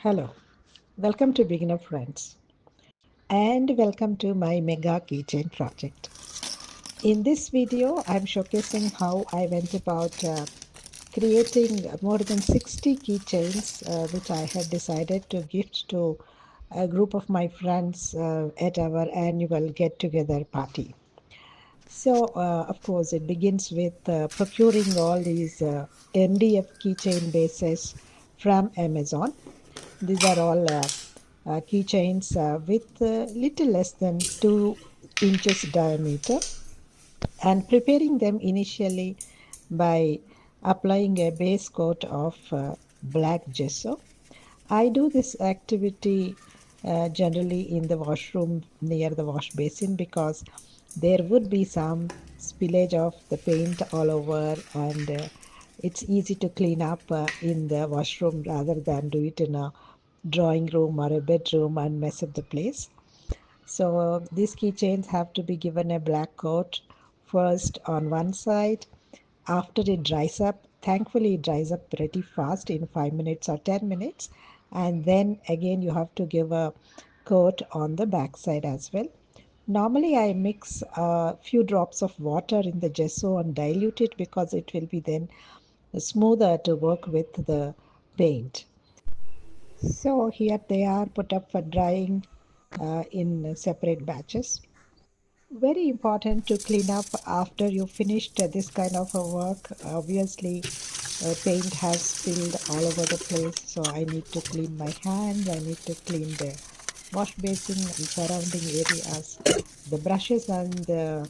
Hello, welcome to Beginner Friends and welcome to my mega keychain project. In this video, I'm showcasing how I went about creating more than 60 keychains which I had decided to gift to a group of my friends at our annual get together party. So, of course, it begins with procuring all these MDF keychain bases from Amazon. These are all keychains with little less than 2 inches diameter, and preparing them initially by applying a base coat of black gesso. I do this activity generally in the washroom near the wash basin because there would be some spillage of the paint all over, and it's easy to clean up in the washroom rather than do it in a drawing room or a bedroom and mess up the place. So these keychains have to be given a black coat first on one side. After it dries up, thankfully it dries up pretty fast in 5 minutes or 10 minutes. And then again you have to give a coat on the back side as well. Normally I mix a few drops of water in the gesso and dilute it because it will be then smoother to work with the paint. So here they are put up for drying in separate batches. Very important to clean up after you finished this kind of a work. Obviously, paint has spilled all over the place, so I need to clean my hands. I need to clean the wash basin and surrounding areas, the brushes and the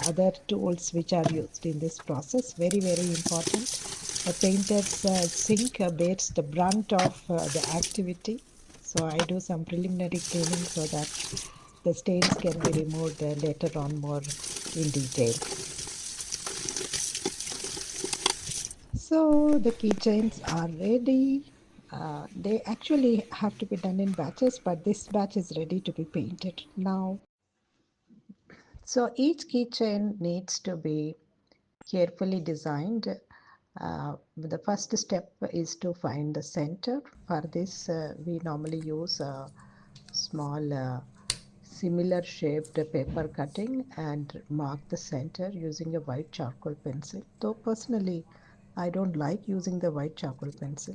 other tools which are used in this process. Very, very important. A painter's sink bears the brunt of the activity. So I do some preliminary cleaning so that the stains can be removed later on more in detail. So the keychains are ready. They actually have to be done in batches, but this batch is ready to be painted now. So each keychain needs to be carefully designed. The first step is to find the center. For this, we normally use a small similar shaped paper cutting and mark the center using a white charcoal pencil. Though personally, I don't like using the white charcoal pencil.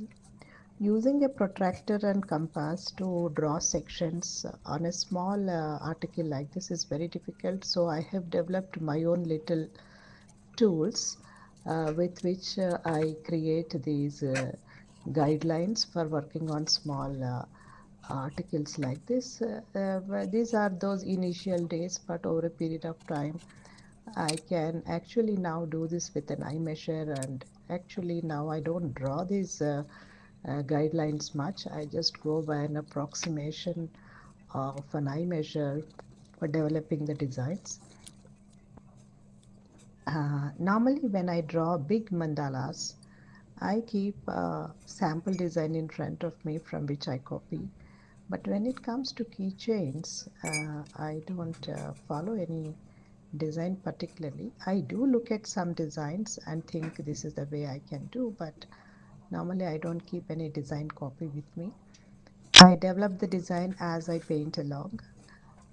Using a protractor and compass to draw sections on a small article like this is very difficult. So I have developed my own little tools with which I create these guidelines for working on small articles like this. These are those initial days, but over a period of time, I can actually now do this with an eye measure, and actually now I don't draw these guidelines much. I just go by an approximation of an eye measure for developing the designs. Normally, when I draw big mandalas, I keep a sample design in front of me from which I copy. But when it comes to keychains, I don't follow any design particularly. I do look at some designs and think this is the way I can do, but normally I don't keep any design copy with me. I develop the design as I paint along.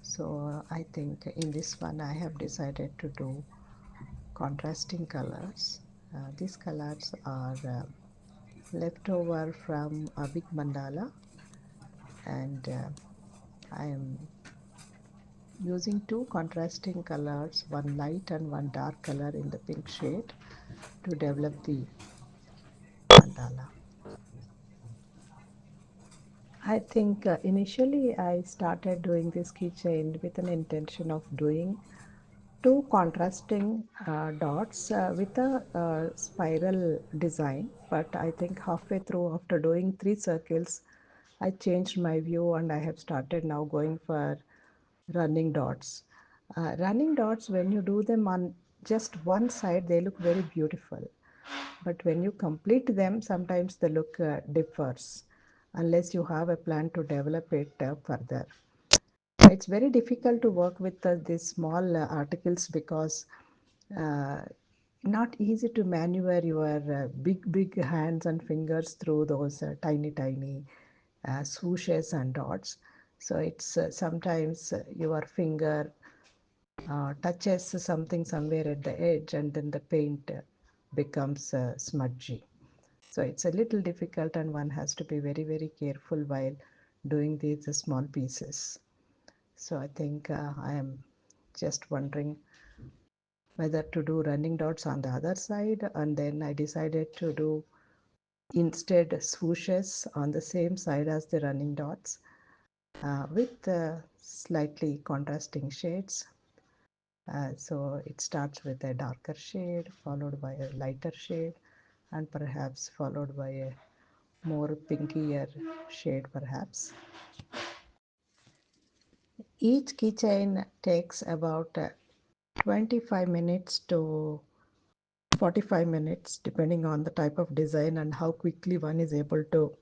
So I think in this one I have decided to do contrasting colors. These colors are left over from a big mandala, and I am using two contrasting colors, one light and one dark color in the pink shade, to develop the mandala. I think initially I started doing this keychain with an intention of doing two contrasting dots with a spiral design, but I think halfway through, after doing three circles, I changed my view and I have started now going for running dots. Running dots, when you do them on just one side, they look very beautiful. But when you complete them, sometimes the look differs unless you have a plan to develop it further. It's very difficult to work with these small articles because uh, not easy to maneuver your big hands and fingers through those tiny swooshes and dots. So it's sometimes your finger touches something somewhere at the edge, and then the paint becomes smudgy. So it's a little difficult, and one has to be very careful while doing these small pieces. So I think I am just wondering whether to do running dots on the other side, and then I decided to do instead swooshes on the same side as the running dots with slightly contrasting shades. So it starts with a darker shade, followed by a lighter shade, and perhaps followed by a more pinkier shade perhaps. Each keychain takes about 25 minutes to 45 minutes depending on the type of design and how quickly one is able to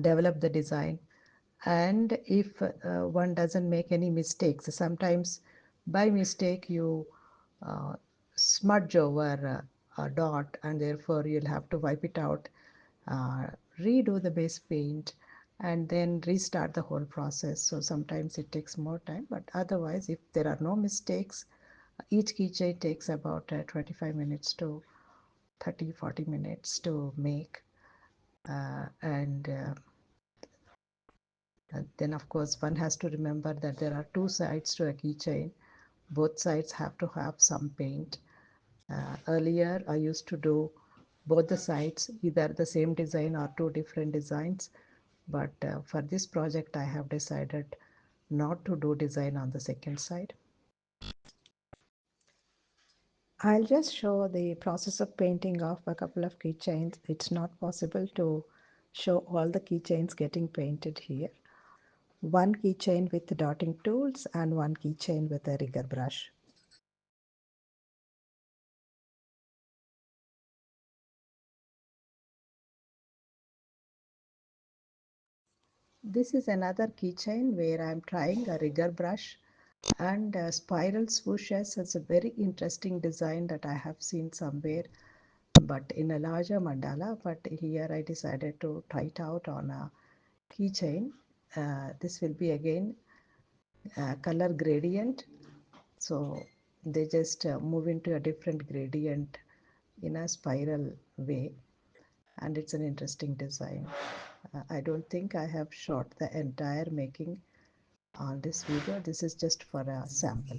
develop the design. And if one doesn't make any mistakes, sometimes by mistake you uh, smudge over a dot, and therefore you'll have to wipe it out, uh, redo the base paint, and then restart the whole process. So sometimes it takes more time, but otherwise if there are no mistakes, each keychain takes about 25 minutes to 30-40 minutes to make. And then, of course, one has to remember that there are two sides to a keychain. Both sides have to have some paint. Earlier, I used to do both the sides, either the same design or two different designs. But for this project, I have decided not to do design on the second side. I'll just show the process of painting off a couple of keychains. It's not possible to show all the keychains getting painted here. One keychain with dotting tools and one keychain with a rigger brush. This is another keychain where I'm trying a rigger brush and spiral swooshes. It's a very interesting design that I have seen somewhere, but in a larger mandala. But here I decided to try it out on a keychain. This will be again color gradient. So they just move into a different gradient in a spiral way, and it's an interesting design. I don't think I have shot the entire making on this video. This is just for a sample.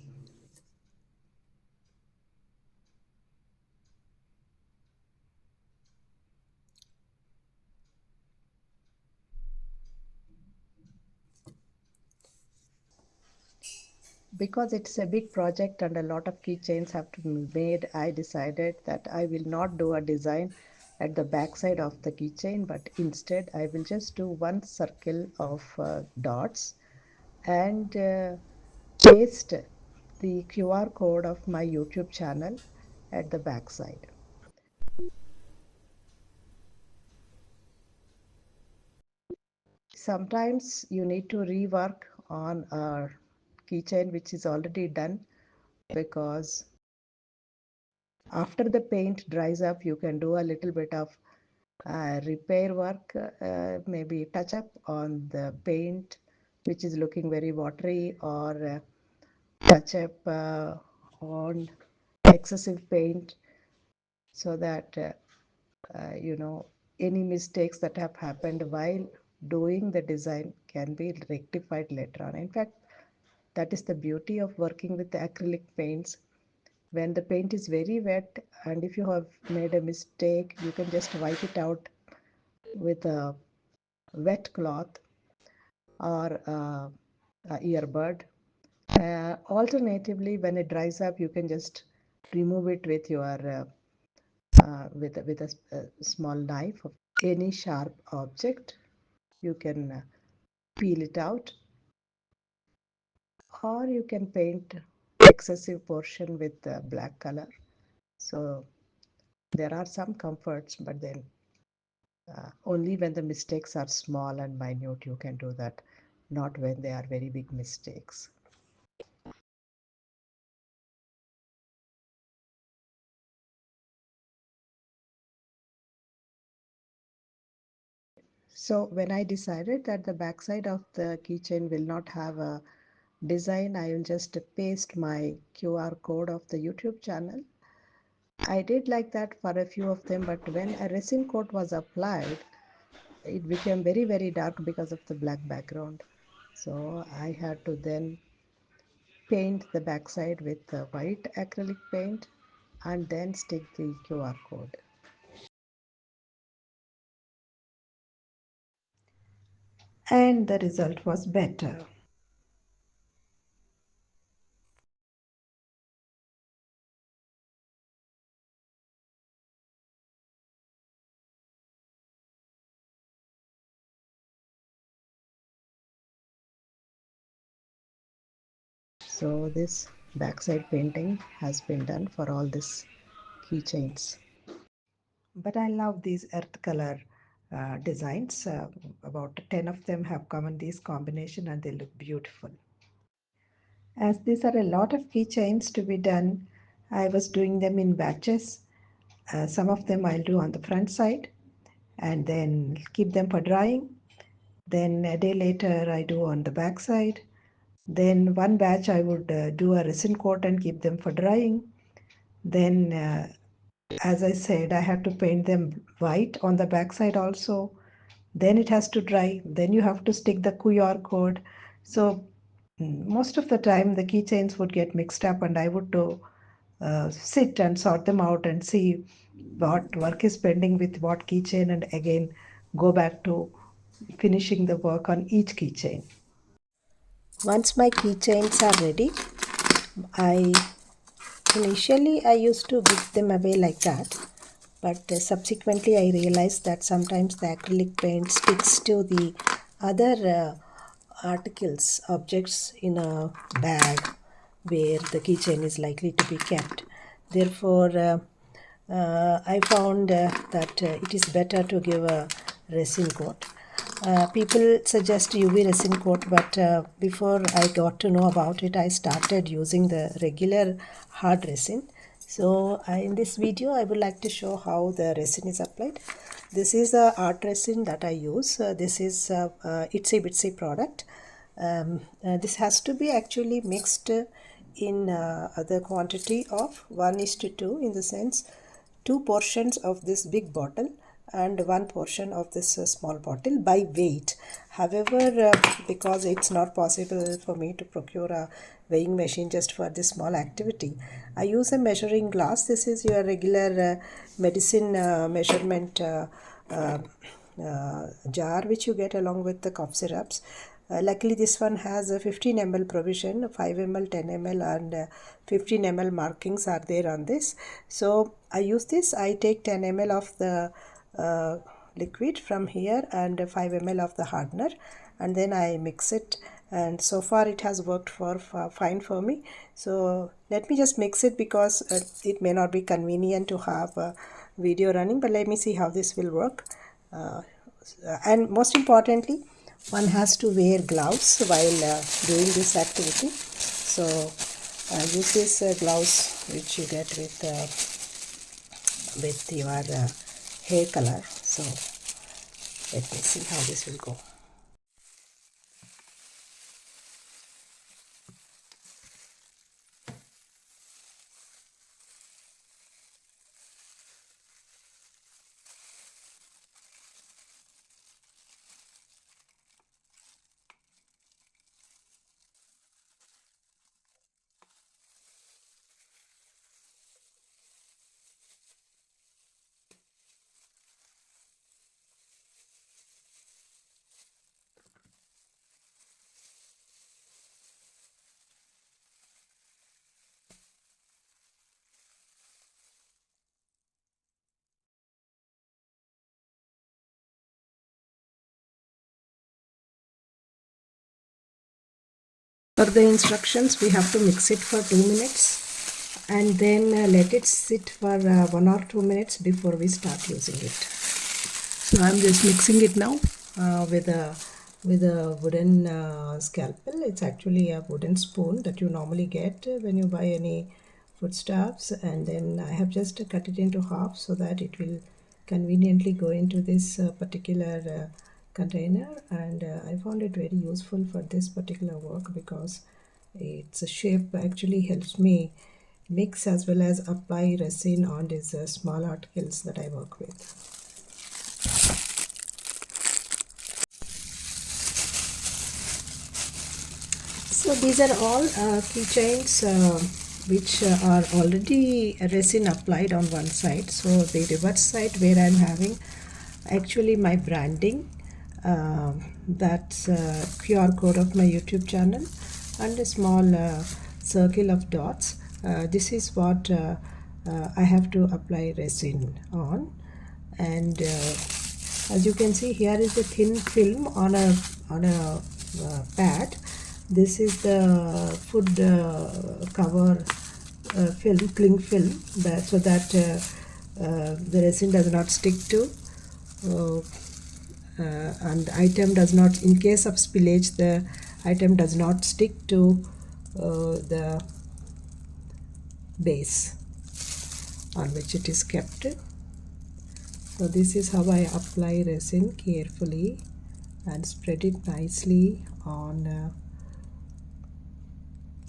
Because it's a big project and a lot of keychains have to be made, I decided that I will not do a design at the back side of the keychain, but instead I will just do one circle of dots and paste the QR code of my YouTube channel at the back side. Sometimes you need to rework on a keychain which is already done, because after the paint dries up you can do a little bit of repair work, maybe touch up on the paint which is looking very watery, or touch up on excessive paint, so that you know, any mistakes that have happened while doing the design can be rectified later on. In fact, that is the beauty of working with the acrylic paints. When the paint is very wet, and if you have made a mistake, you can just wipe it out with a wet cloth or a earbud. Alternatively, when it dries up, you can just remove it with your with a small knife of any sharp object. You can peel it out, or you can paint excessive portion with black color. So there are some comforts, but then only when the mistakes are small and minute you can do that, not when they are very big mistakes. So when I decided that the backside of the keychain will not have a design, I will just paste my QR code of the YouTube channel. I did like that for a few of them, but when a resin coat was applied, it became very, very dark because of the black background. So I had to then paint the backside with the white acrylic paint and then stick the QR code. And the result was better. So this backside painting has been done for all these keychains. But I love these earth color designs. About 10 of them have come in this combination and they look beautiful. As these are a lot of keychains to be done, I was doing them in batches. Some of them I'll do on the front side and then keep them for drying. Then a day later I do on the back side. Then one batch I would do a resin coat and keep them for drying. Then as I said, I have to paint them white on the back side also. Then it has to dry. Then you have to stick the QR code. So most of the time the keychains would get mixed up and I would sit and sort them out and see what work is pending with what keychain and again go back to finishing the work on each keychain. Once my keychains are ready, I initially I used to give them away like that, but subsequently I realized that sometimes the acrylic paint sticks to the other articles, objects in a bag where the keychain is likely to be kept. Therefore, I found that it is better to give a resin coat. People suggest UV resin coat, but before I got to know about it, I started using the regular hard resin. So in this video, I would like to show how the resin is applied. This is the art resin that I use. This is Itsy Bitsy product. This has to be actually mixed in the quantity of 1:2, in the sense 2 portions of this big bottle and 1 portion of this small bottle by weight. However, because it's not possible for me to procure a weighing machine just for this small activity, I use a measuring glass. This is your regular medicine measurement jar which you get along with the cough syrups. Luckily this one has a 15 ml provision, 5 ml, 10 ml and 15 ml markings are there on this. So I use this. I take 10 ml of the liquid from here and 5 ml of the hardener, and then I mix it, and so far it has worked for fine for me. So let me just mix it because it may not be convenient to have a video running, but let me see how this will work. And most importantly, one has to wear gloves while doing this activity. So use this gloves which you get with your hair color. So let me see how this will go. For the instructions, we have to mix it for 2 minutes and then let it sit for 1 or 2 minutes before we start using it. So I'm just mixing it now with a wooden scalpel. It's actually a wooden spoon that you normally get when you buy any foodstuffs, and then I have just cut it into half so that it will conveniently go into this particular container, and I found it very useful for this particular work because its shape actually helps me mix as well as apply resin on these small articles that I work with. So these are all keychains which are already resin applied on one side. So the reverse side where I'm having actually my branding, that's QR code of my YouTube channel, and a small circle of dots. This is what I have to apply resin on, and as you can see, here is a thin film on a pad. This is the food cover film, cling film, so that the resin does not stick to uh, and the item does not, in case of spillage, the item does not stick to the base on which it is kept. So this is how I apply resin carefully and spread it nicely on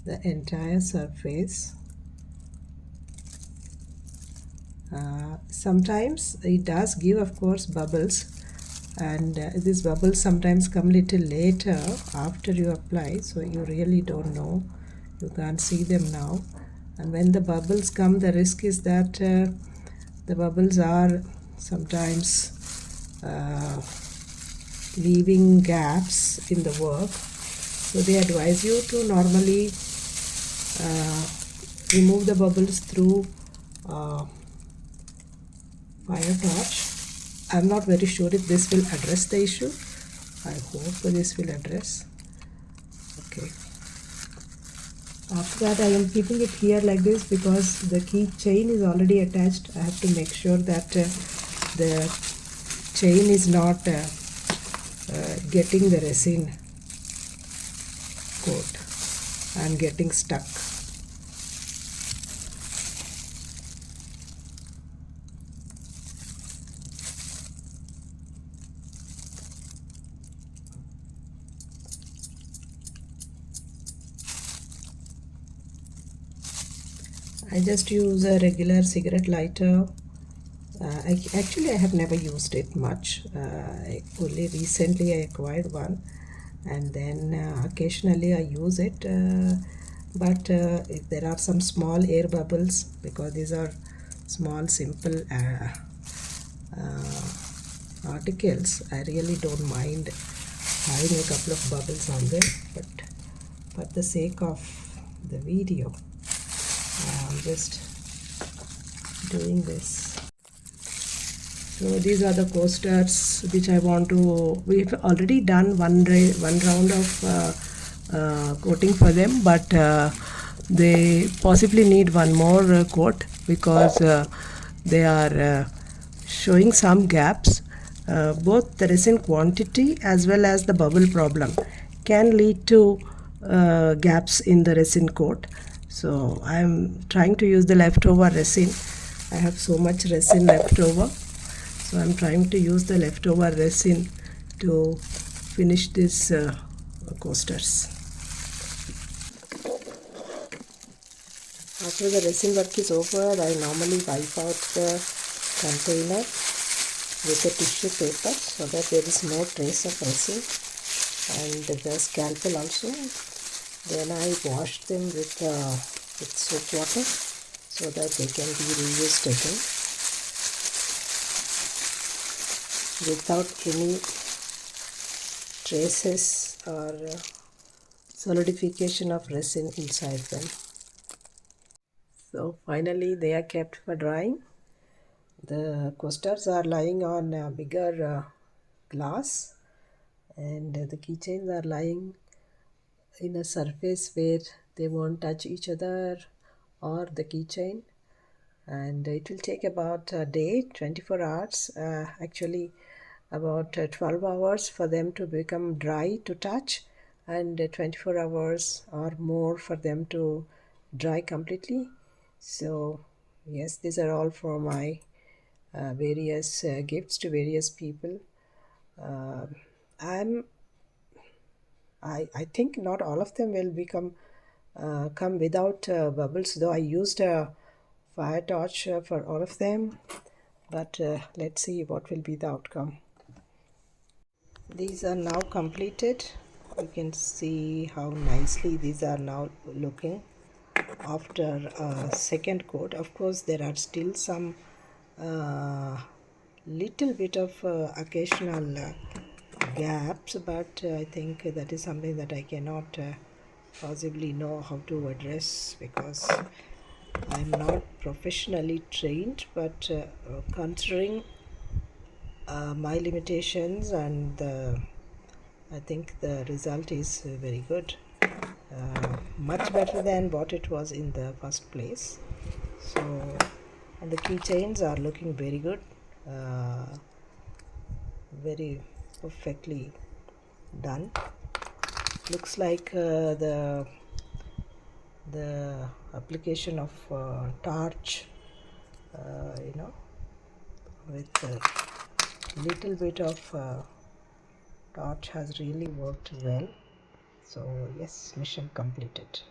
the entire surface. Sometimes it does give, of course, bubbles, and these bubbles sometimes come little later after you apply, so you really don't know, you can't see them now. And when the bubbles come, the risk is that the bubbles are sometimes leaving gaps in the work, so they advise you to normally remove the bubbles through fire torch. I'm not very sure if this will address the issue. I hope this will address. Okay. After that, I am keeping it here like this because the key chain is already attached. I have to make sure that the chain is not getting the resin coat and getting stuck. I just use a regular cigarette lighter. Actually, I have never used it much. Only recently I acquired one, and then occasionally I use it. But if there are some small air bubbles, because these are small, simple articles, I really don't mind having a couple of bubbles on them. But for the sake of the video, I'm just doing this. So these are the coasters which I want to, we've already done one round of coating for them, but they possibly need one more coat because they are showing some gaps. Both the resin quantity as well as the bubble problem can lead to gaps in the resin coat. So I am trying to use the leftover resin. I have so much resin left over, so I'm trying to use the leftover resin to finish these coasters. After the resin work is over, I normally wipe out the container with a tissue paper so that there is no trace of resin, and the scalpel also. Then I wash them with soap water so that they can be reused again without any traces or solidification of resin inside them. So finally they are kept for drying. The coasters are lying on a bigger glass, and the keychains are lying in a surface where they won't touch each other or the keychain. And it will take about a day, 24 hours, actually about 12 hours for them to become dry to touch, and 24 hours or more for them to dry completely. So yes, these are all for my various gifts to various people. I think not all of them will come without bubbles, though I used a fire torch for all of them, but let's see what will be the outcome. These are now completed. You can see how nicely these are now looking after a second coat. Of course, there are still some little bit of occasional gaps, but I think that is something that I cannot possibly know how to address, because I'm not professionally trained, but considering my limitations, and I think the result is very good, much better than what it was in the first place. So, and the keychains are looking very good, very perfectly done. Looks like the application of torch, with a little bit of torch has really worked well. So yes, mission completed.